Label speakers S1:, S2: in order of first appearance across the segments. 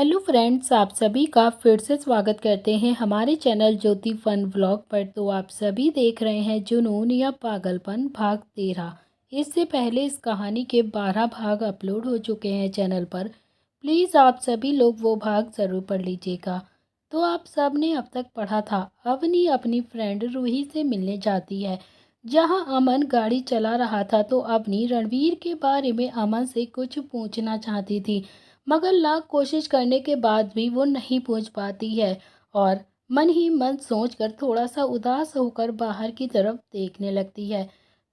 S1: Hello friends, आप सभी का फिर से स्वागत करते हैं हमारे चैनल ज्योति फन व्लॉग पर। तो आप सभी देख रहे हैं जुनून या पागलपन भाग 13। इससे पहले इस कहानी के 12 भाग अपलोड हो चुके हैं चैनल पर। प्लीज़ आप सभी लोग वो भाग ज़रूर पढ़ लीजिएगा। तो आप सब ने अब तक पढ़ा था, अवनी अपनी फ्रेंड रूही से मिलने जाती है। जहां अमन गाड़ी चला रहा था तो अवनी रणवीर के बारे में अमन से कुछ पूछना चाहती थी, मगर लाख कोशिश करने के बाद भी वो नहीं पहुंच पाती है और मन ही मन सोचकर थोड़ा सा उदास होकर बाहर की तरफ देखने लगती है।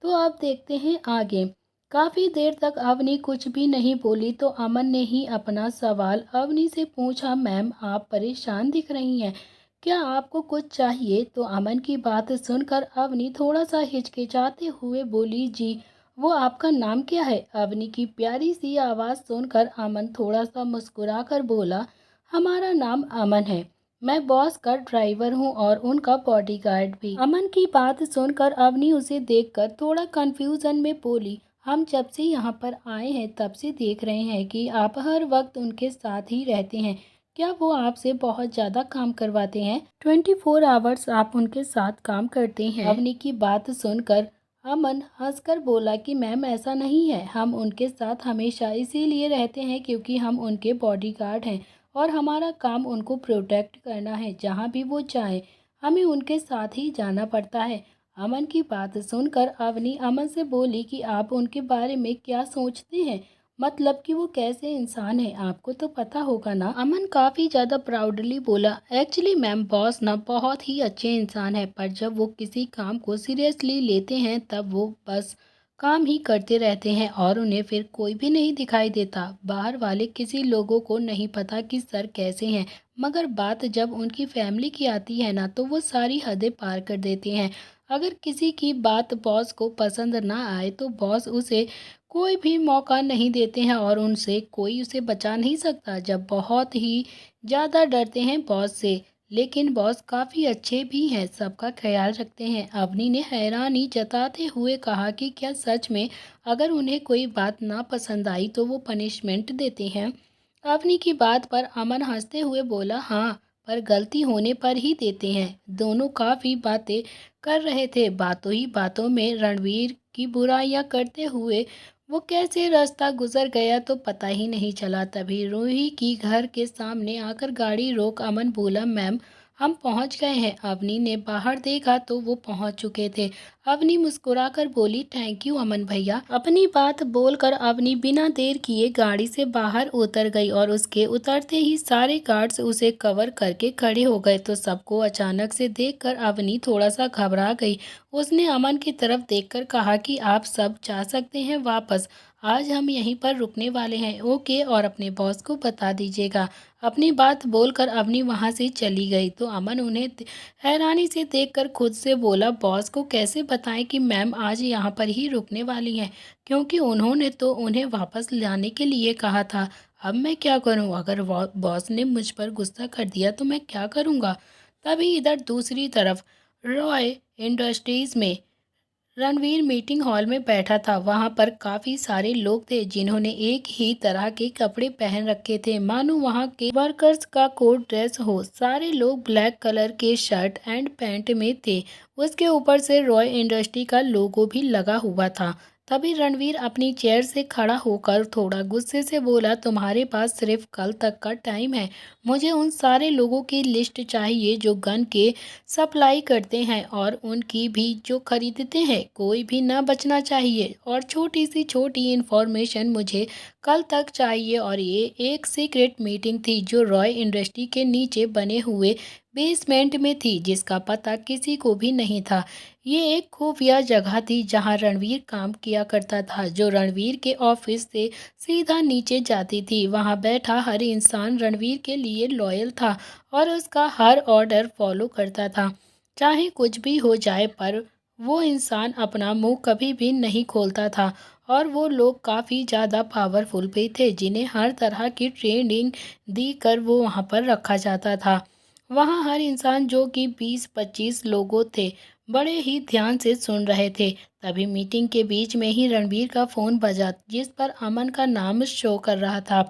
S1: तो अब देखते हैं आगे। काफ़ी देर तक अवनी कुछ भी नहीं बोली तो अमन ने ही अपना सवाल अवनी से पूछा, मैम आप परेशान दिख रही हैं, क्या आपको कुछ चाहिए? तो अमन की बात सुनकर अवनी थोड़ा सा हिचकिचाते हुए बोली, जी। वो आपका नाम क्या है? अवनी की प्यारी सी आवाज़ सुनकर अमन थोड़ा सा मुस्कुराकर बोला, हमारा नाम अमन है। मैं बॉस का ड्राइवर हूँ और उनका बॉडीगार्ड भी। अमन की बात सुनकर अवनी उसे देखकर थोड़ा कंफ्यूजन में बोली, हम जब से यहाँ पर आए हैं तब से देख रहे हैं कि आप हर वक्त उनके साथ ही रहते हैं। क्या वो आपसे बहुत ज़्यादा काम करवाते हैं? 24 आवर्स आप उनके साथ काम करते हैं? अवनी की बात सुनकर अमन हंसकर बोला कि मैम ऐसा नहीं है, हम उनके साथ हमेशा इसीलिए रहते हैं क्योंकि हम उनके बॉडीगार्ड हैं और हमारा काम उनको प्रोटेक्ट करना है। जहाँ भी वो चाहें हमें उनके साथ ही जाना पड़ता है। अमन की बात सुनकर अवनी अमन से बोली कि आप उनके बारे में क्या सोचते हैं, मतलब कि वो कैसे इंसान है, आपको तो पता होगा ना। अमन काफ़ी ज़्यादा प्राउडली बोला, एक्चुअली मैम बॉस ना बहुत ही अच्छे इंसान है, पर जब वो किसी काम को सीरियसली लेते हैं तब वो बस काम ही करते रहते हैं और उन्हें फिर कोई भी नहीं दिखाई देता। बाहर वाले किसी लोगों को नहीं पता कि सर कैसे हैं, मगर बात जब उनकी फैमिली की आती है ना तो वो सारी हदें पार कर देते हैं। अगर किसी की बात बॉस को पसंद ना आए तो बॉस उसे कोई भी मौका नहीं देते हैं और उनसे कोई उसे बचा नहीं सकता। जब बहुत ही ज़्यादा डरते हैं बॉस से, लेकिन बॉस काफ़ी अच्छे भी हैं, सबका ख्याल रखते हैं। अवनी ने हैरानी जताते हुए कहा कि क्या सच में अगर उन्हें कोई बात ना पसंद आई तो वो पनिशमेंट देते हैं? अवनी की बात पर अमन हंसते हुए बोला, हाँ, पर गलती होने पर ही देते हैं। दोनों काफ़ी बातें कर रहे थे, बातों ही बातों में रणवीर की बुराइयां करते हुए वो कैसे रास्ता गुजर गया तो पता ही नहीं चला। तभी रूही की घर के सामने आकर गाड़ी रोक अमन बोला, मैम हम पहुंच गए हैं। अवनी ने बाहर देखा तो वो पहुंच चुके थे। अवनी मुस्कुराकर बोली, थैंक यू अमन भैया। अपनी बात बोलकर अवनी बिना देर किए गाड़ी से बाहर उतर गई और उसके उतरते ही सारे गार्ड्स उसे कवर करके खड़े हो गए। तो सबको अचानक से देखकर अवनी थोड़ा सा घबरा गई। उसने अमन की तरफ देखकर कहा कि आप सब जा सकते हैं वापस, आज हम यहीं पर रुकने वाले हैं, ओके, और अपने बॉस को बता दीजिएगा। अपनी बात बोलकर अवनी वहां से चली गई तो अमन उन्हें हैरानी से देखकर खुद से बोला, बॉस को कैसे बताएं कि मैम आज यहाँ पर ही रुकने वाली हैं, क्योंकि उन्होंने तो उन्हें वापस लाने के लिए कहा था। अब मैं क्या करूं? अगर बॉस ने मुझ पर गुस्सा कर दिया तो मैं क्या करूंगा? तभी इधर दूसरी तरफ रॉय इंडस्ट्रीज में रणवीर मीटिंग हॉल में बैठा था। वहां पर काफी सारे लोग थे जिन्होंने एक ही तरह के कपड़े पहन रखे थे, मानो वहां के वर्कर्स का कोड ड्रेस हो। सारे लोग ब्लैक कलर के शर्ट एंड पैंट में थे, उसके ऊपर से रॉय इंडस्ट्री का लोगो भी लगा हुआ था। तभी रणवीर अपनी चेयर से खड़ा होकर थोड़ा गुस्से से बोला, तुम्हारे पास सिर्फ कल तक का टाइम है। मुझे उन सारे लोगों की लिस्ट चाहिए जो गन के सप्लाई करते हैं और उनकी भी जो खरीदते हैं, कोई भी ना बचना चाहिए। और छोटी सी छोटी इन्फॉर्मेशन मुझे कल तक चाहिए। और ये एक सीक्रेट मीटिंग थी जो रॉय इंडस्ट्री के नीचे बने हुए बेसमेंट में थी, जिसका पता किसी को भी नहीं था। ये एक खुफिया जगह थी जहां रणवीर काम किया करता था, जो रणवीर के ऑफिस से सीधा नीचे जाती थी। वहां बैठा हर इंसान रणवीर के लिए लॉयल था और उसका हर ऑर्डर फॉलो करता था, चाहे कुछ भी हो जाए। पर वो इंसान अपना मुंह कभी भी नहीं खोलता था और वो लोग काफ़ी ज़्यादा पावरफुल भी थे, जिन्हें हर तरह की ट्रेनिंग दी कर वो वहाँ पर रखा जाता था। वहाँ हर इंसान, जो कि 20-25 लोगों थे, बड़े ही ध्यान से सुन रहे थे। तभी मीटिंग के बीच में ही रणबीर का फ़ोन बजा, जिस पर अमन का नाम शो कर रहा था।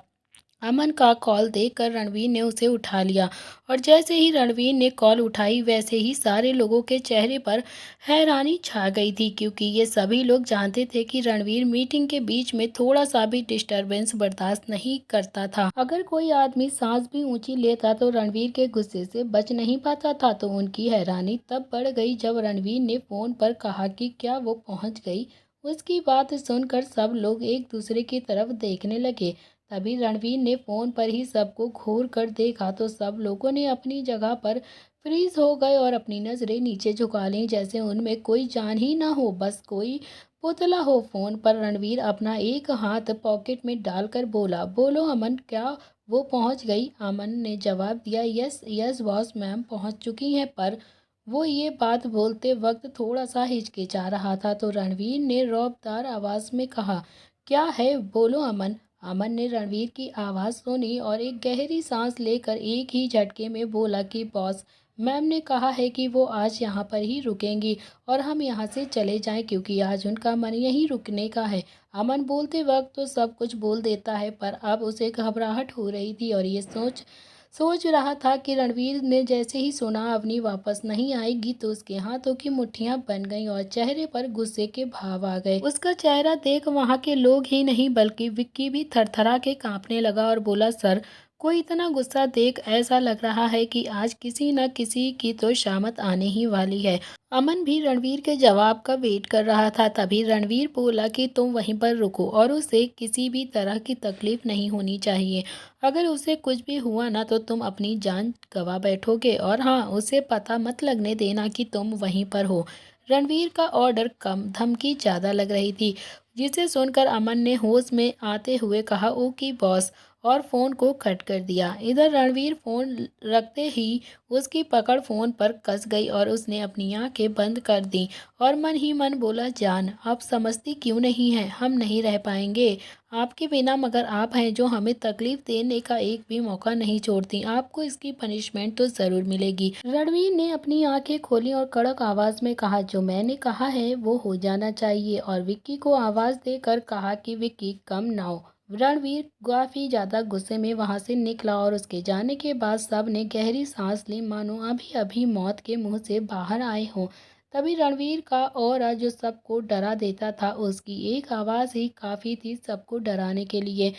S1: अमन का कॉल देखकर रणवीर ने उसे उठा लिया और जैसे ही रणवीर ने कॉल उठाई वैसे ही सारे लोगों के चेहरे पर हैरानी छा गई थी, क्योंकि ये सभी लोग जानते थे कि रणवीर मीटिंग के बीच में थोड़ा सा भी डिस्टरबेंस बर्दाश्त नहीं करता था। अगर कोई आदमी सांस भी ऊंची लेता तो रणवीर के गुस्से से बच नहीं पाता था। तो उनकी हैरानी तब बढ़ गई जब रणवीर ने फोन पर कहा कि क्या वो पहुंच गई। उसकी बात सुनकर सब लोग एक दूसरे की तरफ देखने लगे। तभी रणवीर ने फोन पर ही सबको घूर कर देखा तो सब लोगों ने अपनी जगह पर फ्रीज हो गए और अपनी नजरें नीचे झुका लीं, जैसे उनमें कोई जान ही ना हो, बस कोई पुतला हो। फोन पर रणवीर अपना एक हाथ पॉकेट में डालकर बोला, बोलो अमन, क्या वो पहुंच गई? अमन ने जवाब दिया, यस यस बॉस, मैम पहुंच चुकी हैं। पर वो ये बात बोलते वक्त थोड़ा सा हिचकिचा रहा था। तो रणवीर ने रौबदार आवाज में कहा, क्या है, बोलो अमन। अमन ने रणवीर की आवाज़ सुनी और एक गहरी सांस लेकर एक ही झटके में बोला कि बॉस, मैम ने कहा है कि वो आज यहाँ पर ही रुकेंगी और हम यहाँ से चले जाएं, क्योंकि आज उनका मन यहीं रुकने का है। अमन बोलते वक्त तो सब कुछ बोल देता है, पर अब उसे घबराहट हो रही थी और ये सोच सोच रहा था कि रणवीर ने जैसे ही सुना अवनी वापस नहीं आएगी तो उसके हाथों की मुट्ठियां बन गईं और चेहरे पर गुस्से के भाव आ गए। उसका चेहरा देख वहां के लोग ही नहीं बल्कि विक्की भी थरथरा के कांपने लगा और बोला, सर, कोई इतना गुस्सा देख ऐसा लग रहा है कि आज किसी न किसी की तो शामत आने ही वाली है। अमन भी रणवीर के जवाब का वेट कर रहा था। तभी रणवीर बोला कि तुम वहीं पर रुको और उसे किसी भी तरह की तकलीफ नहीं होनी चाहिए। अगर उसे कुछ भी हुआ ना तो तुम अपनी जान गंवा बैठोगे, और हाँ, उसे पता मत लगने देना कि तुम वहीं पर हो। रणवीर का ऑर्डर कम, धमकी ज़्यादा लग रही थी, जिसे सुनकर अमन ने होश में आते हुए कहा, ओके बॉस, और फ़ोन को कट कर दिया। इधर रणवीर फ़ोन रखते ही उसकी पकड़ फ़ोन पर कस गई और उसने अपनी आंखें बंद कर दी और मन ही मन बोला, जान, आप समझती क्यों नहीं हैं, हम नहीं रह पाएंगे आपके बिना, मगर आप हैं जो हमें तकलीफ देने का एक भी मौका नहीं छोड़ती। आपको इसकी पनिशमेंट तो ज़रूर मिलेगी। रणवीर ने अपनी आंखें खोली और कड़क आवाज़ में कहा, जो मैंने कहा है वो हो जाना चाहिए, और विक्की को आवाज़ देकर कहा कि विक्की, कम नाउ। रणवीर काफ़ी ज़्यादा गुस्से में वहाँ से निकला और उसके जाने के बाद सब ने गहरी सांस ली, मानो अभी अभी मौत के मुंह से बाहर आए हों। तभी रणवीर का ऑरा जो सबको डरा देता था, उसकी एक आवाज़ ही काफ़ी थी सबको डराने के लिए।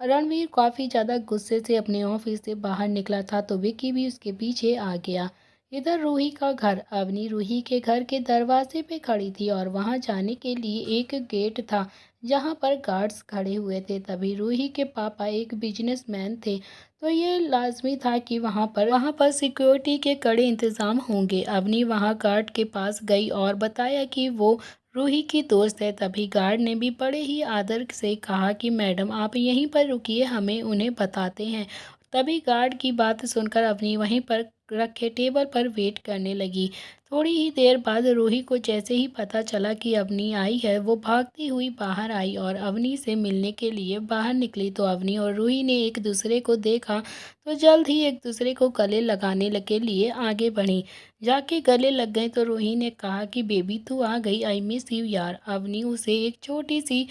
S1: रणवीर काफ़ी ज़्यादा गुस्से से अपने ऑफिस से बाहर निकला था तो विक्की भी उसके पीछे आ गया। इधर रूही का घर, अवनी रूही के घर के दरवाजे पे खड़ी थी और वहां जाने के लिए एक गेट था जहां पर गार्ड्स खड़े हुए थे। तभी रूही के पापा एक बिजनेसमैन थे, तो ये लाजमी था कि वहां पर सिक्योरिटी के कड़े इंतजाम होंगे। अवनी वहां गार्ड के पास गई और बताया कि वो रूही की दोस्त है। तभी गार्ड ने भी बड़े ही आदर से कहा कि मैडम, आप यहीं पर रुकिए, हमें उन्हें बताते हैं। तभी गार्ड की बात सुनकर अवनी वहीं पर रखे टेबल पर वेट करने लगी। थोड़ी ही देर बाद रूही को जैसे ही पता चला कि अवनी आई है, वो भागती हुई बाहर आई और अवनी से मिलने के लिए बाहर निकली। तो अवनी और रूही ने एक दूसरे को देखा तो जल्द ही एक दूसरे को गले लगाने के लिए आगे बढ़ी। जाके गले लग गए तो रूही ने कहा कि बेबी, तू आ गई, आई मिस यू यार। अवनी उसे एक छोटी सी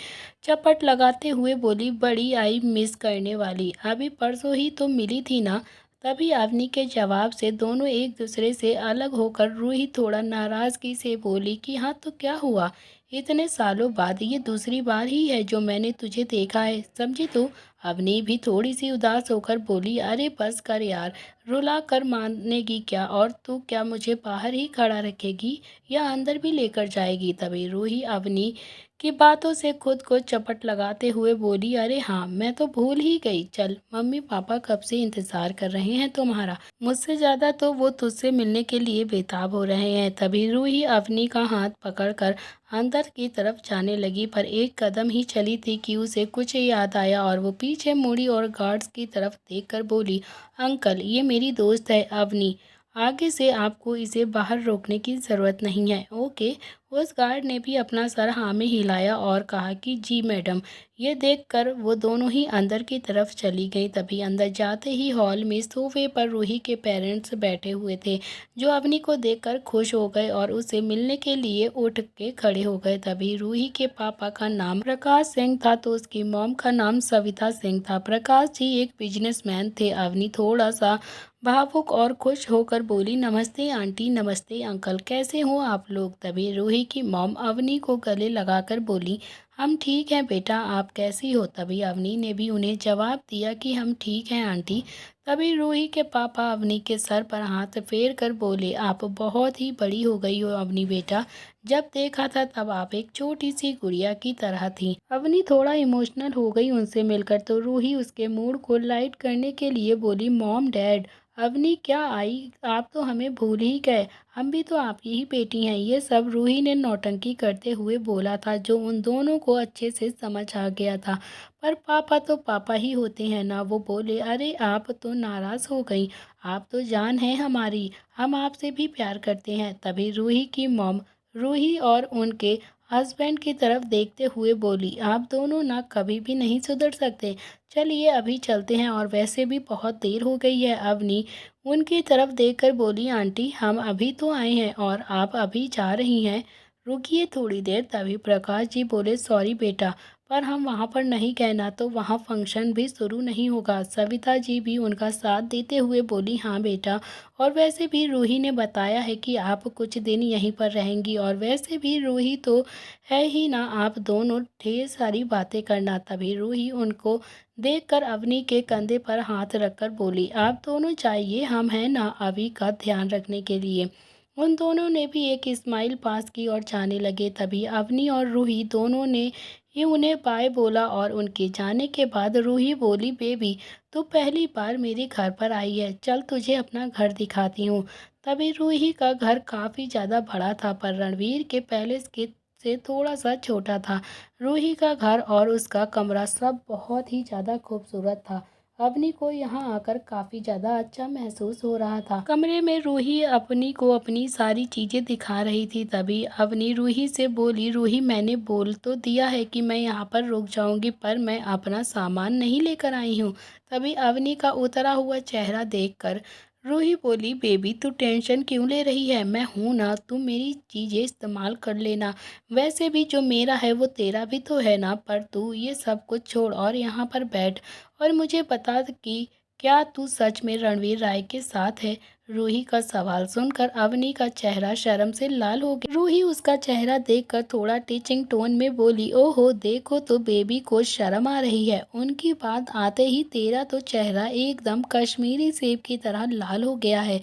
S1: चपट लगाते हुए बोली, बड़ी आई मिस करने वाली, अभी परसों ही तो मिली थी ना। तभी अवनी के जवाब से दोनों एक दूसरे से अलग होकर रूही थोड़ा नाराजगी से बोली कि हाँ, तो क्या हुआ, इतने सालों बाद ये दूसरी बार ही है जो मैंने तुझे देखा है, समझी तू? अवनी भी थोड़ी सी उदास होकर बोली, अरे बस कर यार, रुला कर मानेगी क्या? और तू क्या मुझे बाहर ही खड़ा रखेगी या अंदर भी लेकर जाएगी? तभी रूही अवनी की बातों से खुद को चपट लगाते हुए बोली, अरे हाँ, मैं तो भूल ही गई, चल, मम्मी पापा कब से इंतजार कर रहे हैं तुम्हारा, मुझसे ज़्यादा तो वो तुझसे मिलने के लिए बेताब हो रहे हैं। तभी रूही अवनी का हाथ पकड़कर अंदर की तरफ जाने लगी, पर एक कदम ही चली थी कि उसे कुछ याद आया और वो पीछे मुड़ी और गार्ड्स की तरफ देखकर बोली, अंकल, ये मेरी दोस्त है अवनी, आगे से आपको इसे बाहर रोकने की ज़रूरत नहीं है, ओके? उस गार्ड ने भी अपना सर हाँ में हिलाया और कहा कि जी मैडम। ये देखकर वो दोनों ही अंदर की तरफ चली गई। तभी अंदर जाते ही हॉल में सोफे पर रूही के पेरेंट्स बैठे हुए थे, जो अवनी को देखकर खुश हो गए और उसे मिलने के लिए उठ के खड़े हो गए। तभी रूही के पापा का नाम प्रकाश सिंह था तो उसकी मॉम का नाम सविता सिंह था। प्रकाश जी एक बिजनेसमैन थे। अवनी थोड़ा सा भावुक और खुश होकर बोली, नमस्ते आंटी, नमस्ते अंकल, कैसे हो आप लोग। तभी रूही की मॉम अवनी को गले लगाकर बोली, हम ठीक हैं बेटा, आप कैसी हो। तभी अवनी ने भी उन्हें जवाब दिया कि हम ठीक हैं आंटी। तभी रूही के पापा अवनी के सर पर हाथ फेर कर बोले, आप बहुत ही बड़ी हो गई हो अवनी बेटा, जब देखा था तब आप एक छोटी सी गुड़िया की तरह थी। अवनी थोड़ा इमोशनल हो गई उनसे मिलकर, तो रूही उसके मूड को लाइट करने के लिए बोली, मॉम डैड, अवनी क्या आई, आप तो हमें भूल ही गए, हम भी तो आपकी ही बेटी हैं। ये सब रूही ने नौटंकी करते हुए बोला था, जो उन दोनों को अच्छे से समझ आ गया था। पर पापा तो पापा ही होते हैं ना। वो बोले, अरे आप तो नाराज़ हो गई, आप तो जान हैं हमारी, हम आपसे भी प्यार करते हैं। तभी रूही की मॉम रूही और उनके हस्बैंड की तरफ देखते हुए बोली, आप दोनों ना कभी भी नहीं सुधर सकते, चलिए अभी चलते हैं, और वैसे भी बहुत देर हो गई है। अवनी उनकी तरफ देखकर बोली, आंटी हम अभी तो आए हैं और आप अभी जा रही हैं, रुकिए थोड़ी देर। तभी प्रकाश जी बोले, सॉरी बेटा, पर हम वहाँ पर नहीं गए ना, तो वहाँ फंक्शन भी शुरू नहीं होगा। सविता जी भी उनका साथ देते हुए बोली, हाँ बेटा, और वैसे भी रूही ने बताया है कि आप कुछ दिन यहीं पर रहेंगी, और वैसे भी रूही तो है ही ना, आप दोनों ढेर सारी बातें करना। तभी रूही उनको देखकर अवनी के कंधे पर हाथ रखकर बोली, आप दोनों जाइए, हम हैं ना अभी का ध्यान रखने के लिए। उन दोनों ने भी एक स्माइल पास की और जाने लगे। तभी अवनी और रूही दोनों ने ही उन्हें बाय बोला, और उनके जाने के बाद रूही बोली, बेबी तू पहली बार मेरे घर पर आई है, चल तुझे अपना घर दिखाती हूँ। तभी रूही का घर काफ़ी ज़्यादा बड़ा था, पर रणवीर के पैलेस के से थोड़ा सा छोटा था। रूही का घर और उसका कमरा सब बहुत ही ज़्यादा खूबसूरत था। अवनी को यहाँ आकर काफ़ी ज़्यादा अच्छा महसूस हो रहा था। कमरे में रूही अपनी को अपनी सारी चीज़ें दिखा रही थी। तभी अवनी रूही से बोली, रूही मैंने बोल तो दिया है कि मैं यहाँ पर रुक जाऊँगी, पर मैं अपना सामान नहीं लेकर आई हूँ। तभी अवनी का उतरा हुआ चेहरा देखकर रूही बोली, बेबी तू टेंशन क्यों ले रही है, मैं हूँ ना, तू मेरी चीज़ें इस्तेमाल कर लेना, वैसे भी जो मेरा है वो तेरा भी तो है ना। पर तू ये सब कुछ छोड़ और यहाँ पर बैठ और मुझे बता कि क्या तू सच में रणवीर राय के साथ है। रूही का सवाल सुनकर अवनी का चेहरा शर्म से लाल हो गया। रूही उसका चेहरा देखकर थोड़ा टीचिंग टोन में बोली, ओहो देखो तो बेबी को शर्म आ रही है। उनकी बात आते ही तेरा तो चेहरा एकदम कश्मीरी सेब की तरह लाल हो गया है।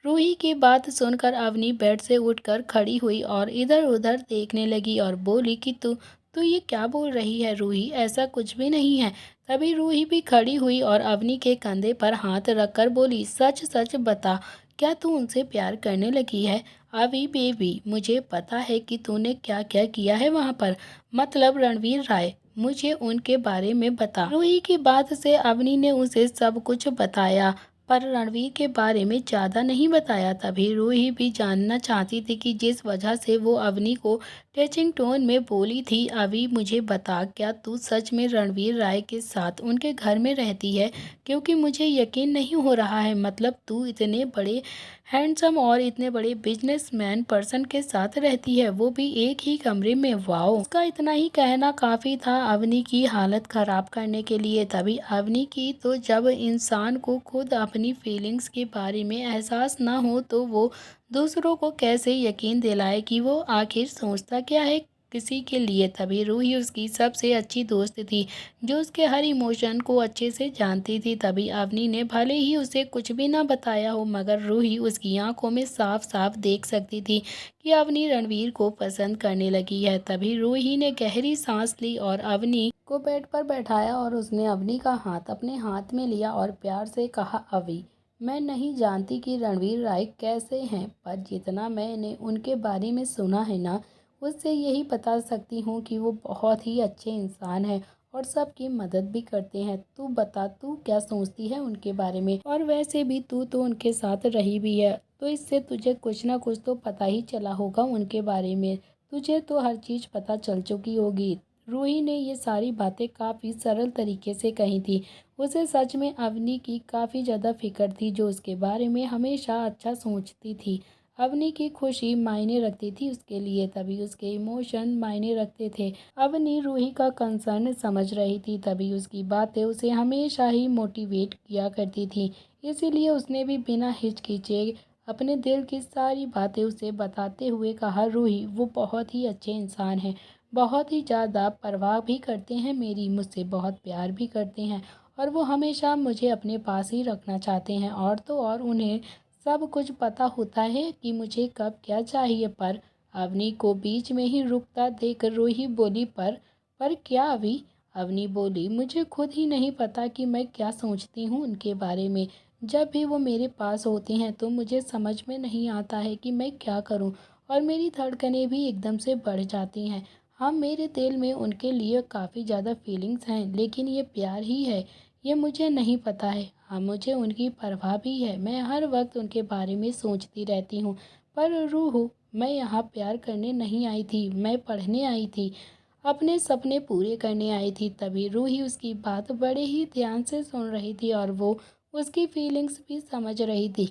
S1: रूही की बात सुनकर अवनी बेड से उठकर खड़ी हुई और इधर उधर देखने लगी और बोली कि तू ये क्या बोल रही है रूही, ऐसा कुछ भी नहीं है। तभी रूही भी खड़ी हुई और अवनी के कंधे पर हाथ रखकर बोली, सच सच बता, क्या तू उनसे प्यार करने लगी है। अभी बेबी मुझे पता है कि तूने क्या क्या किया है वहाँ पर, मतलब रणवीर राय, मुझे उनके बारे में बता। रूही की बात से अवनी ने उसे सब कुछ बताया, पर रणवीर के बारे में ज़्यादा नहीं बताया। तभी रूही भी जानना चाहती थी कि जिस वजह से वो अवनी को टचिंग टोन में बोली थी, अभी मुझे बता, क्या तू सच में रणवीर राय के साथ उनके घर में रहती है, क्योंकि मुझे यकीन नहीं हो रहा है, मतलब तू इतने बड़े हैंडसम और इतने बड़े बिजनेसमैन पर्सन के साथ रहती है, वो भी एक ही कमरे में। वाओ, उसका इतना ही कहना काफ़ी था अवनी की हालत ख़राब करने के लिए। तभी अवनी की तो जब इंसान को खुद अपनी फीलिंग्स के बारे में एहसास ना हो तो वो दूसरों को कैसे यकीन दिलाए कि वो आखिर सोचता क्या है किसी के लिए। तभी रूही उसकी सबसे अच्छी दोस्त थी, जो उसके हर इमोशन को अच्छे से जानती थी। तभी अवनी ने भले ही उसे कुछ भी ना बताया हो, मगर रूही उसकी आंखों में साफ साफ देख सकती थी कि अवनी रणवीर को पसंद करने लगी है। तभी रूही ने गहरी सांस ली और अवनी को बेड पर बैठाया और उसने अवनी का हाथ अपने हाथ में लिया और प्यार से कहा, अवनी मैं नहीं जानती कि रणवीर राय कैसे हैं, पर जितना मैंने उनके बारे में सुना है ना, उससे यही बता सकती हूँ कि वो बहुत ही अच्छे इंसान हैं और सबकी मदद भी करते हैं। तू बता, तू क्या सोचती है उनके बारे में, और वैसे भी तू तो उनके साथ रही भी है, तो इससे तुझे कुछ ना कुछ तो पता ही चला होगा उनके बारे में। तुझे तो हर चीज़ पता चल चुकी होगी। रूही ने ये सारी बातें काफ़ी सरल तरीके से कही थी। उसे सच में अवनी की काफ़ी ज़्यादा फ़िक्र थी, जो उसके बारे में हमेशा अच्छा सोचती थी। अवनी की खुशी मायने रखती थी उसके लिए, तभी उसके इमोशन मायने रखते थे। अवनी रूही का कंसर्न समझ रही थी, तभी उसकी बातें उसे हमेशा ही मोटिवेट किया करती थी। इसीलिए उसने भी बिना हिचकिचे अपने दिल की सारी बातें उसे बताते हुए कहा, रूही वो बहुत ही अच्छे इंसान हैं, बहुत ही ज़्यादा परवाह भी करते हैं मेरी, मुझसे बहुत प्यार भी करते हैं और वो हमेशा मुझे अपने पास ही रखना चाहते हैं। और तो और उन्हें सब कुछ पता होता है कि मुझे कब क्या चाहिए। पर अवनी को बीच में ही रुकता देख रूही बोली, पर क्या अभी? अवनी बोली, मुझे खुद ही नहीं पता कि मैं क्या सोचती हूँ उनके बारे में। जब भी वो मेरे पास होते हैं तो मुझे समझ में नहीं आता है कि मैं क्या करूं, और मेरी धड़कनें भी एकदम से बढ़ जाती हैं। हाँ, मेरे दिल में उनके लिए काफ़ी ज़्यादा फीलिंग्स हैं, लेकिन ये प्यार ही है ये मुझे नहीं पता है। हाँ, मुझे उनकी परवाह भी है, मैं हर वक्त उनके बारे में सोचती रहती हूँ। पर रूह, मैं यहाँ प्यार करने नहीं आई थी, मैं पढ़ने आई थी, अपने सपने पूरे करने आई थी। तभी रूही उसकी बात बड़े ही ध्यान से सुन रही थी और वो उसकी फीलिंग्स भी समझ रही थी।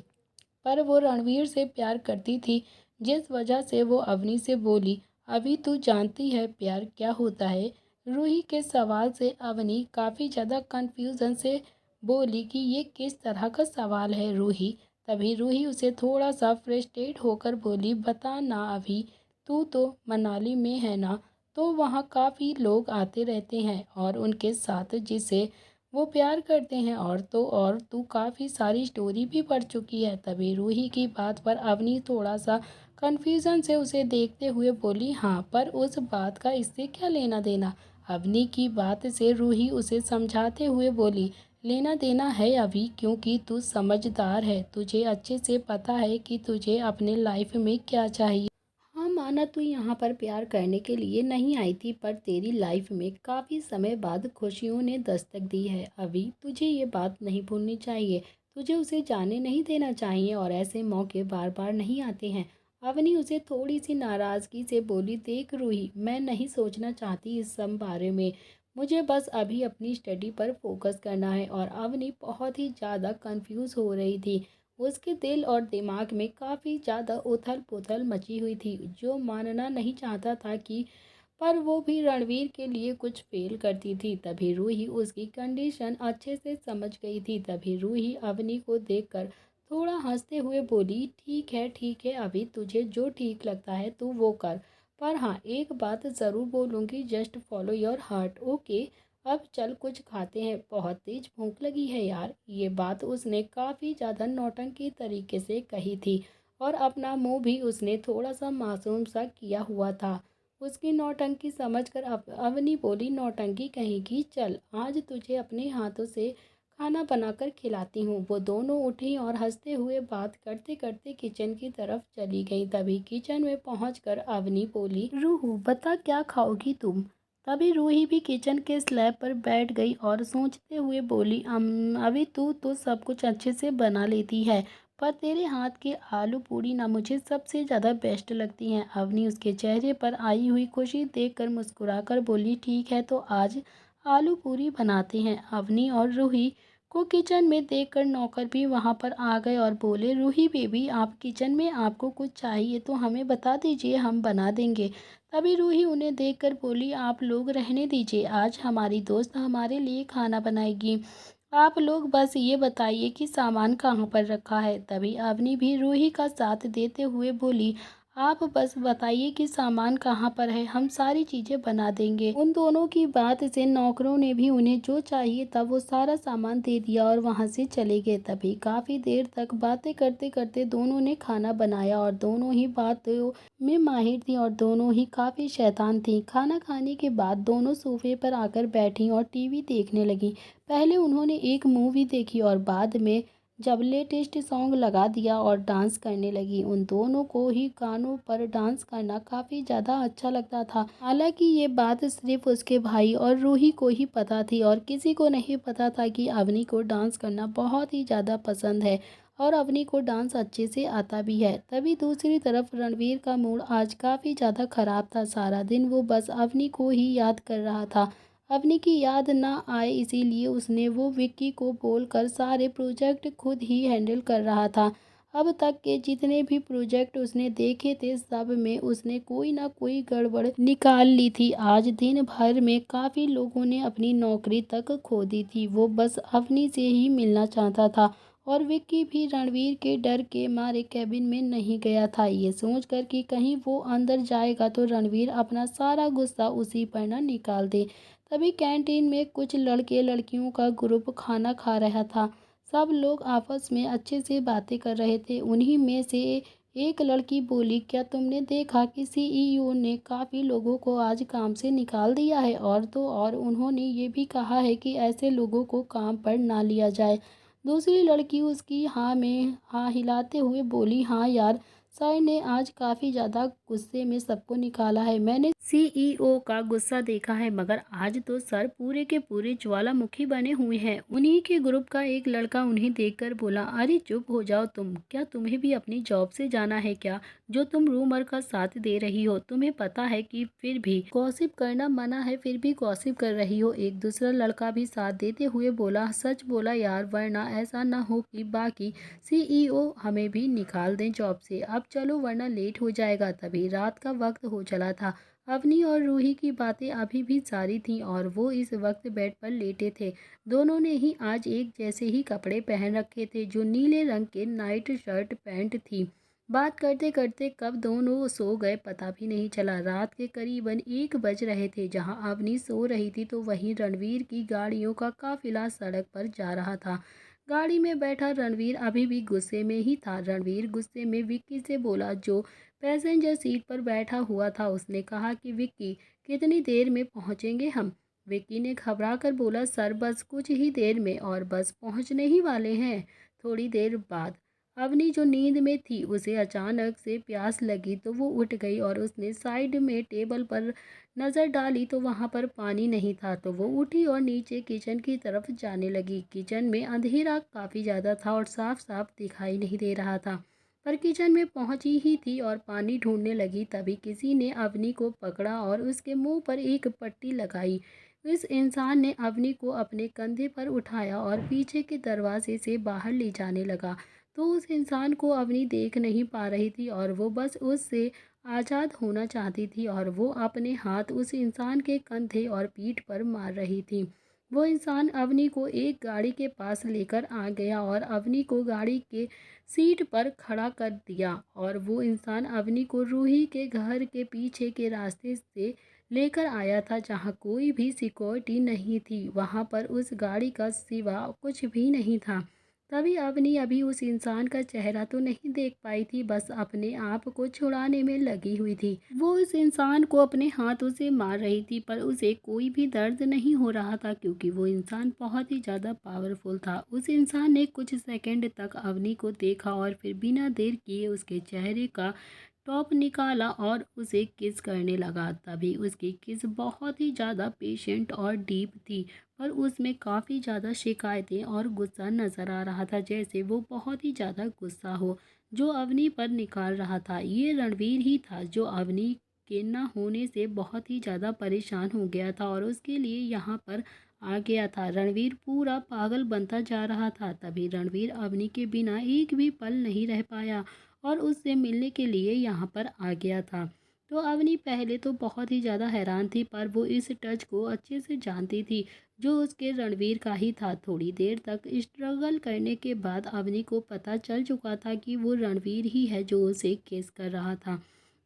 S1: पर वो रणवीर से प्यार करती थी, जिस वजह से वो अवनी से बोली, अभी तू जानती है प्यार क्या होता है? रूही के सवाल से अवनी काफ़ी ज़्यादा कन्फ्यूज़न से बोली कि ये किस तरह का सवाल है रूही। तभी रूही उसे थोड़ा सा फ्रस्ट्रेट होकर बोली, बता ना अभी, तू तो मनाली में है ना, तो वहाँ काफ़ी लोग आते रहते हैं और उनके साथ जिसे वो प्यार करते हैं, और तो और तू काफ़ी सारी स्टोरी भी पढ़ चुकी है। तभी रूही की बात पर अवनी थोड़ा सा कन्फ्यूज़न से उसे देखते हुए बोली, हाँ पर उस बात का इससे क्या लेना देना? अवनी की बात से रूही उसे समझाते हुए बोली, लेना देना है अभी, क्योंकि तू समझदार है, तुझे अच्छे से पता है कि तुझे अपने लाइफ में क्या चाहिए। हाँ, माना तू यहाँ पर प्यार करने के लिए नहीं आई थी, पर तेरी लाइफ में काफ़ी समय बाद खुशियों ने दस्तक दी है। अभी तुझे ये बात नहीं भूलनी चाहिए, तुझे उसे जाने नहीं देना चाहिए, और ऐसे मौके बार बार नहीं आते हैं। अवनी उसे थोड़ी सी नाराज़गी से बोली, देख रूही, मैं नहीं सोचना चाहती इस सब बारे में, मुझे बस अभी अपनी स्टडी पर फोकस करना है। और अवनी बहुत ही ज़्यादा कंफ्यूज हो रही थी, उसके दिल और दिमाग में काफ़ी ज़्यादा उथल-पुथल मची हुई थी, जो मानना नहीं चाहता था कि पर वो भी रणवीर के लिए कुछ फ़ील करती थी। तभी रूही उसकी कंडीशन अच्छे से समझ गई थी। तभी रूही अवनी को देखकर थोड़ा हंसते हुए बोली, ठीक है अभी, तुझे जो ठीक लगता है तू वो कर। पर हाँ, एक बात ज़रूर बोलूँगी, just follow your heart, okay? अब चल कुछ खाते हैं, बहुत तेज भूख लगी है यार। ये बात उसने काफ़ी ज़्यादा नौटंकी तरीके से कही थी, और अपना मुंह भी उसने थोड़ा सा मासूम सा किया हुआ था। उसकी नौटंकी समझकर अवनी बोली, नौटंकी कहेगी, चल आज तुझे अपने हाथों से खाना बनाकर खिलाती हूँ। वो दोनों उठी और हंसते हुए बात करते करते किचन की तरफ चली गई। तभी किचन में पहुंचकर अवनी बोली, रूह बता क्या खाओगी तुम? तभी रूही भी किचन के स्लैब पर बैठ गई और सोचते हुए बोली, अभी तू तो सब कुछ अच्छे से बना लेती है, पर तेरे हाथ के आलू पूड़ी ना मुझे सबसे ज़्यादा बेस्ट लगती हैं। अवनी उसके चेहरे पर आई हुई खुशी देखकर मुस्कुराकर बोली, ठीक है तो आज आलू पूरी बनाते हैं। अवनी और रूही को किचन में देखकर नौकर भी वहां पर आ गए और बोले, रूही बेबी आप किचन में, आपको कुछ चाहिए तो हमें बता दीजिए, हम बना देंगे। तभी रूही उन्हें देखकर बोली, आप लोग रहने दीजिए, आज हमारी दोस्त हमारे लिए खाना बनाएगी, आप लोग बस ये बताइए कि सामान कहाँ पर रखा है। तभी अवनी भी रूही का साथ देते हुए बोली, आप बस बताइए कि सामान कहाँ पर है, हम सारी चीज़ें बना देंगे। उन दोनों की बात से नौकरों ने भी उन्हें जो चाहिए था वो सारा सामान दे दिया और वहाँ से चले गए। तभी काफ़ी देर तक बातें करते करते दोनों ने खाना बनाया, और दोनों ही बातों में माहिर थी और दोनों ही काफ़ी शैतान थी। खाना खाने के बाद दोनों सोफे पर आकर बैठी और टीवी देखने लगी। पहले उन्होंने एक मूवी देखी और बाद में जब लेटेस्ट सॉन्ग लगा दिया और डांस करने लगी। उन दोनों को ही गानों पर डांस करना काफ़ी ज़्यादा अच्छा लगता था। हालांकि ये बात सिर्फ उसके भाई और रूही को ही पता थी और किसी को नहीं पता था कि अवनी को डांस करना बहुत ही ज़्यादा पसंद है और अवनी को डांस अच्छे से आता भी है। तभी दूसरी तरफ रणवीर का मूड आज काफ़ी ज़्यादा ख़राब था। सारा दिन वो बस अवनी को ही याद कर रहा था। अवनी की याद ना आए इसीलिए उसने वो विक्की को बोलकर सारे प्रोजेक्ट खुद ही हैंडल कर रहा था। अब तक के जितने भी प्रोजेक्ट उसने देखे थे सब में उसने कोई ना कोई गड़बड़ निकाल ली थी। आज दिन भर में काफ़ी लोगों ने अपनी नौकरी तक खो दी थी। वो बस अवनी से ही मिलना चाहता था और विक्की भी रणवीर के डर के मारे कैबिन में नहीं गया था, ये सोचकर कि कहीं वो अंदर जाएगा तो रणवीर अपना सारा गुस्सा उसी पर न निकाल दे। तभी कैंटीन में कुछ लड़के लड़कियों का ग्रुप खाना खा रहा था। सब लोग आपस में अच्छे से बातें कर रहे थे। उन्हीं में से एक लड़की बोली, क्या तुमने देखा कि सीईओ ने काफ़ी लोगों को आज काम से निकाल दिया है और तो और उन्होंने ये भी कहा है कि ऐसे लोगों को काम पर ना लिया जाए। दूसरी लड़की उसकी हाँ में हाँ हिलाते हुए बोली, हाँ यार, सर ने आज काफ़ी ज़्यादा गुस्से में सबको निकाला है। मैंने सीईओ का गुस्सा देखा है मगर आज तो सर पूरे के पूरे ज्वालामुखी बने हुए हैं। उन्हीं के ग्रुप का एक लड़का उन्हें देखकर बोला, अरे चुप हो जाओ तुम, क्या तुम्हें भी अपनी जॉब से जाना है क्या, जो तुम रूमर का साथ दे रही हो। तुम्हें पता है कि फिर भी गॉसिप करना मना है फिर भी गॉसिप कर रही हो। एक दूसरा लड़का भी साथ देते हुए बोला, सच बोला यार, वरना ऐसा ना हो कि बाकी सीईओ हमें भी निकाल दें जॉब से। अब चलो वरना लेट हो जाएगा। तभी रात का वक्त हो चला था। अवनी और रूही की बातें अभी भी जारी थीं और वो इस वक्त बेड पर लेटे थे। दोनों ने ही आज एक जैसे ही कपड़े पहन रखे थे जो नीले रंग के नाइट शर्ट पैंट थी। बात करते करते कब दोनों सो गए पता भी नहीं चला। रात के करीबन 1 बज रहे थे। जहां अवनी सो रही थी तो वहीं रणवीर की गाड़ियों का काफिला सड़क पर जा रहा था। गाड़ी में बैठा रणवीर अभी भी गुस्से में ही था। रणवीर गुस्से में विक्की से बोला, जो पैसेंजर सीट पर बैठा हुआ था। उसने कहा कि विक्की, कितनी देर में पहुंचेंगे हम। विक्की ने घबरा कर बोला, सर बस कुछ ही देर में, और बस पहुंचने ही वाले हैं। थोड़ी देर बाद अवनी जो नींद में थी उसे अचानक से प्यास लगी तो वो उठ गई और उसने साइड में टेबल पर नज़र डाली तो वहाँ पर पानी नहीं था। तो वो उठी और नीचे किचन की तरफ जाने लगी। किचन में अंधेरा काफ़ी ज़्यादा था और साफ साफ दिखाई नहीं दे रहा था, पर किचन में पहुंची ही थी और पानी ढूंढने लगी। तभी किसी ने अवनी को पकड़ा और उसके मुंह पर एक पट्टी लगाई। इस इंसान ने अवनी को अपने कंधे पर उठाया और पीछे के दरवाजे से बाहर ले जाने लगा। तो उस इंसान को अवनी देख नहीं पा रही थी और वो बस उससे आज़ाद होना चाहती थी और वो अपने हाथ उस इंसान के कंधे और पीठ पर मार रही थी। वो इंसान अवनी को एक गाड़ी के पास लेकर आ गया और अवनी को गाड़ी के सीट पर खड़ा कर दिया और वो इंसान अवनी को रूही के घर के पीछे के रास्ते से लेकर आया था जहाँ कोई भी सिक्योरिटी नहीं थी। वहाँ पर उस गाड़ी का सिवा कुछ भी नहीं था। तभी अवनी अभी उस इंसान का चेहरा तो नहीं देख पाई थी, बस अपने आप को छुड़ाने में लगी हुई थी। वो उस इंसान को अपने हाथों से मार रही थी पर उसे कोई भी दर्द नहीं हो रहा था क्योंकि वो इंसान बहुत ही ज़्यादा पावरफुल था। उस इंसान ने कुछ सेकंड तक अवनी को देखा और फिर बिना देर किए उसके चेहरे का टॉप निकाला और उसे किस करने लगा। तभी उसकी किस बहुत ही ज़्यादा पेशेंट और डीप थी, पर उसमें काफ़ी ज़्यादा शिकायतें और गुस्सा नज़र आ रहा था, जैसे वो बहुत ही ज़्यादा गुस्सा हो जो अवनी पर निकाल रहा था। ये रणवीर ही था जो अवनी के ना होने से बहुत ही ज़्यादा परेशान हो गया था और उसके लिए यहाँ पर आ गया था। रणवीर पूरा पागल बनता जा रहा था। तभी रणवीर अवनी के बिना एक भी पल नहीं रह पाया और उससे मिलने के लिए यहाँ पर आ गया था। तो अवनी पहले तो बहुत ही ज़्यादा हैरान थी पर वो इस टच को अच्छे से जानती थी जो उसके रणवीर का ही था। थोड़ी देर तक स्ट्रगल करने के बाद अवनी को पता चल चुका था कि वो रणवीर ही है जो उसे किस कर रहा था।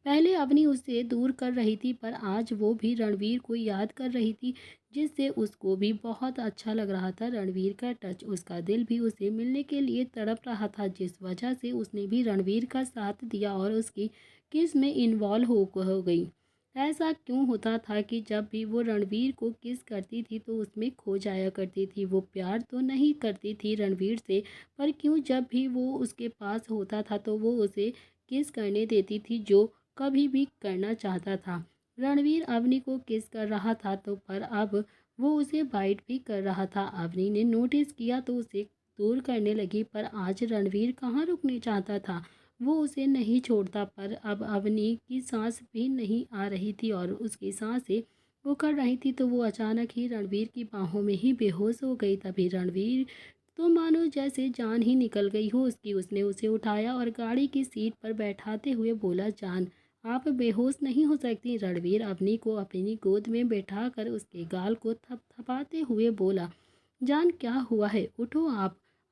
S1: पहले अवनी उसे दूर कर रही थी पर आज वो भी रणवीर को याद कर रही थी, जिससे उसको भी बहुत अच्छा लग रहा था रणवीर का टच। उसका दिल भी उसे मिलने के लिए तड़प रहा था, जिस वजह से उसने भी रणवीर का साथ दिया और उसकी किस में इन्वॉल्व हो गई। ऐसा क्यों होता था कि जब भी वो रणवीर को किस करती थी तो उसमें खो जाया करती थी। वो प्यार तो नहीं करती थी रणवीर से, पर क्यों जब भी वो उसके पास होता था तो वो उसे किस करने देती थी जो कभी भी करना चाहता था। रणवीर अवनी को किस कर रहा था तो पर अब वो उसे बाइट भी कर रहा था। अवनी ने नोटिस किया तो उसे दूर करने लगी, पर आज रणवीर कहाँ रुकने चाहता था। वो उसे नहीं छोड़ता, पर अब अवनी की सांस भी नहीं आ रही थी और उसकी सांसें उखड़ रही थी तो वो अचानक ही रणवीर की बाहों में ही बेहोश हो गई। तभी रणवीर तो मानो जैसे जान ही निकल गई हो उसकी। उसने उसे उठाया और गाड़ी की सीट पर बैठाते हुए बोला, जान आप बेहोश नहीं हो सकती। रणवीर अवनी को अपनी गोद में बैठाकर उसके गाल को थपथपाते हुए बोला, जान क्या हुआ है, उठो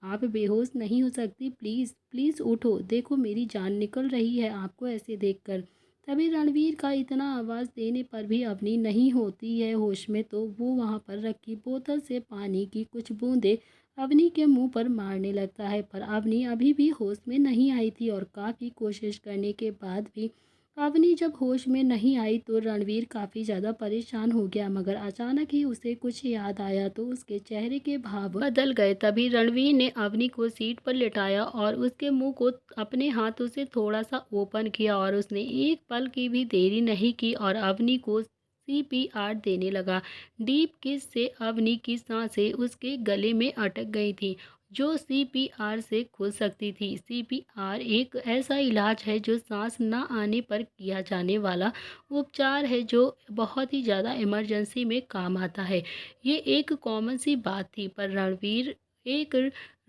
S1: आप बेहोश नहीं हो सकती, प्लीज़ प्लीज़ उठो, देखो मेरी जान निकल रही है आपको ऐसे देखकर। तभी रणवीर का इतना आवाज़ देने पर भी अवनी नहीं होती है होश में, तो वो वहाँ पर रखी बोतल से पानी की कुछ बूंदें अवनी के मुंह पर मारने लगता है। पर अवनी अभी भी होश में नहीं आई थी और काफ़ी कोशिश करने के बाद भी अवनी जब होश में नहीं आई तो रणवीर काफ़ी ज़्यादा परेशान हो गया, मगर अचानक ही उसे कुछ याद आया तो उसके चेहरे के भाव बदल गए। तभी रणवीर ने अवनी को सीट पर लिटाया और उसके मुंह को अपने हाथों से थोड़ा सा ओपन किया और उसने एक पल की भी देरी नहीं की और अवनी को सीपीआर देने लगा। डीप किस से अवनी की सांसें उसके गले में अटक गई थी जो सीपीआर से खुल सकती थी। सीपीआर एक ऐसा इलाज है जो सांस न आने पर किया जाने वाला उपचार है जो बहुत ही ज़्यादा इमरजेंसी में काम आता है। ये एक कॉमन सी बात थी, पर रणवीर एक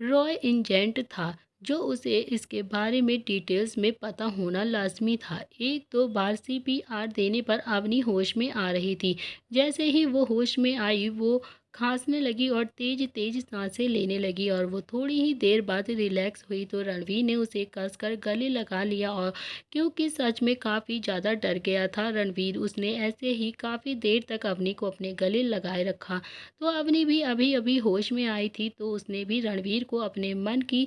S1: रॉय एजेंट था जो उसे इसके बारे में डिटेल्स में पता होना लाजमी था। एक दो बार सीपीआर देने पर अवनी होश में आ रही थी। जैसे ही वो होश में आई वो खांसने लगी और तेज तेज सांसें लेने लगी और वो थोड़ी ही देर बाद रिलैक्स हुई तो रणवीर ने उसे कसकर गले लगा लिया और क्योंकि सच में काफ़ी ज़्यादा डर गया था रणवीर, उसने ऐसे ही काफ़ी देर तक अवनी को अपने गले लगाए रखा। तो अवनी भी अभी अभी होश में आई थी तो उसने भी रणवीर को अपने मन की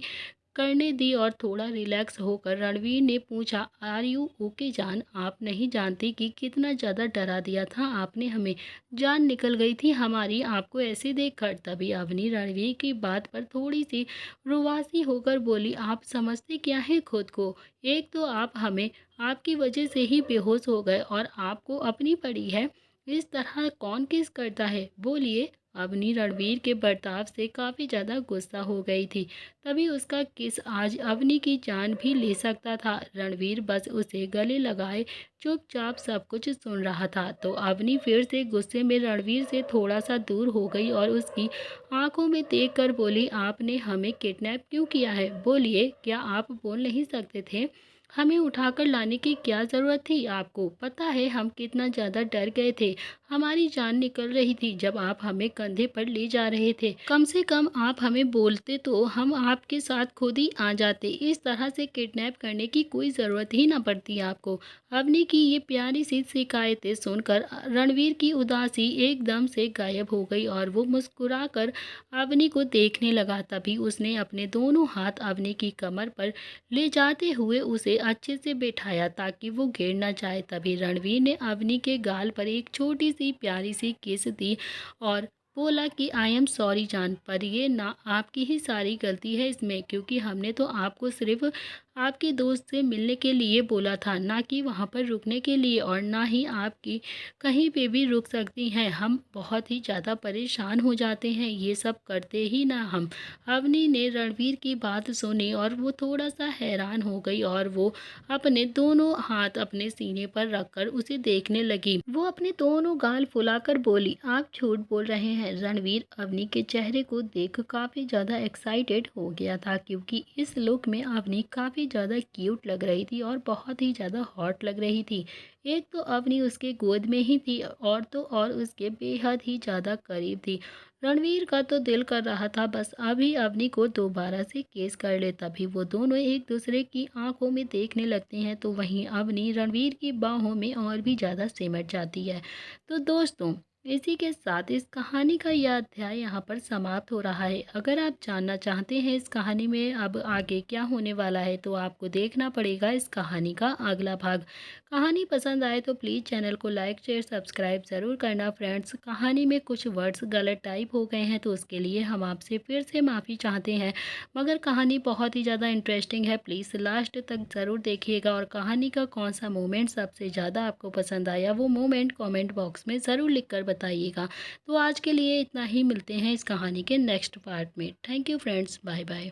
S1: करने दी और थोड़ा रिलैक्स होकर रणवीर ने पूछा, आर यू ओके जान, आप नहीं जानती कि कितना ज़्यादा डरा दिया था आपने हमें, जान निकल गई थी हमारी आपको ऐसे देखकर। तभी अवनी रणवीर की बात पर थोड़ी सी रुआसी होकर बोली, आप समझते क्या है खुद को, एक तो आप हमें आपकी वजह से ही बेहोश हो गए और आपको अपनी पड़ी है, इस तरह कौन किस करता है बोलिए। अवनी रणवीर के बर्ताव से काफ़ी ज़्यादा गुस्सा हो गई थी। तभी उसका किस आज अवनी की जान भी ले सकता था। रणवीर बस उसे गले लगाए चुपचाप सब कुछ सुन रहा था। तो अवनी फिर से गुस्से में रणवीर से थोड़ा सा दूर हो गई और उसकी आंखों में देखकर बोली, आपने हमें किडनैप क्यों किया है, बोलिए, क्या आप बोल नहीं सकते थे, हमें उठाकर लाने की क्या ज़रूरत थी आपको, पता है हम कितना ज़्यादा डर गए थे, हमारी जान निकल रही थी जब आप हमें कंधे पर ले जा रहे थे, कम से कम आप हमें बोलते तो हम आपके साथ खुद ही आ जाते, इस तरह से किडनैप करने की कोई ज़रूरत ही ना पड़ती आपको। अवनी की ये प्यारी सी शिकायतें सुनकर रणवीर की उदासी एकदम से गायब हो गई और वो मुस्कुराकर अवनी को देखने लगा। तभी उसने अपने दोनों हाथ अवनी की कमर पर ले जाते हुए उसे अच्छे से बैठाया ताकि वो गिर ना जाए। तभी रणवीर ने अवनी के गाल पर एक छोटी सी प्यारी सी किस दी और बोला कि आई एम सॉरी जान, पर ये ना आपकी ही सारी गलती है इसमें, क्योंकि हमने तो आपको सिर्फ आपके दोस्त से मिलने के लिए बोला था, ना कि वहाँ पर रुकने के लिए, और ना ही आपकी कहीं पे भी रुक सकती हैं, हम बहुत ही ज़्यादा परेशान हो जाते हैं ये सब करते ही ना हम। अवनी ने रणवीर की बात सुनी और वो थोड़ा सा हैरान हो गई और वो अपने दोनों हाथ अपने सीने पर रखकर उसे देखने लगी। वो अपने दोनों गाल फुलाकर बोली, आप झूठ बोल रहे हैं। रणवीर अवनी के चेहरे को देख काफ़ी ज़्यादा एक्साइटेड हो गया था, क्योंकि इस लुक में अवनी काफ़ी ज़्यादा क्यूट लग रही थी और बहुत ही ज़्यादा हॉट लग रही थी। एक तो अवनी उसके गोद में ही थी और तो और उसके बेहद ही ज़्यादा करीब थी। रणवीर का तो दिल कर रहा था बस अभी अवनी को दोबारा से केस कर ले। तभी वो दोनों एक दूसरे की आंखों में देखने लगते हैं तो वहीं अवनी रणवीर की बाहों में और भी ज़्यादा सिमट जाती है। तो दोस्तों, इसी के साथ इस कहानी का यह अध्याय यहाँ पर समाप्त हो रहा है। अगर आप जानना चाहते हैं इस कहानी में अब आगे क्या होने वाला है, तो आपको देखना पड़ेगा इस कहानी का अगला भाग। कहानी पसंद आए तो प्लीज़ चैनल को लाइक शेयर सब्सक्राइब ज़रूर करना फ्रेंड्स। कहानी में कुछ वर्ड्स गलत टाइप हो गए हैं तो उसके लिए हम आपसे फिर से माफ़ी चाहते हैं, मगर कहानी बहुत ही ज़्यादा इंटरेस्टिंग है। प्लीज़ लास्ट तक ज़रूर देखिएगा और कहानी का कौन सा मोमेंट सबसे ज़्यादा आपको पसंद आया वो मोमेंट कमेंट बॉक्स में ज़रूर लिख कर बताइएगा। तो आज के लिए इतना ही, मिलते हैं इस कहानी के नेक्स्ट पार्ट में। Thank you friends, bye bye.